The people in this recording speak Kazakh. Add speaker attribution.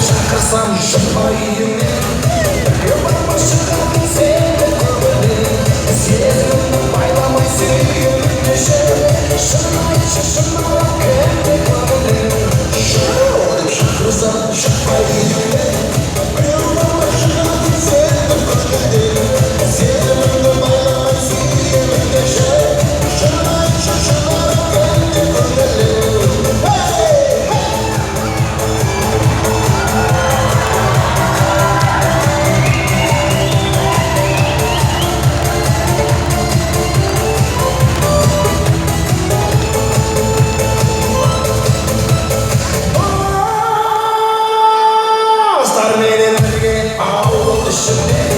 Speaker 1: Шақырсам шықпайын өмір шығатын сені көргеннен сезімімді байламай сүйемеші шын айтшы шынарап кімді көргеннен деп шақырсам шықпайын өмір шығатын сені көргеннен сезімімді байламай сүйемеші шын айтшы шынарап кімді көргеннен Starmen'in birge ağıl dışında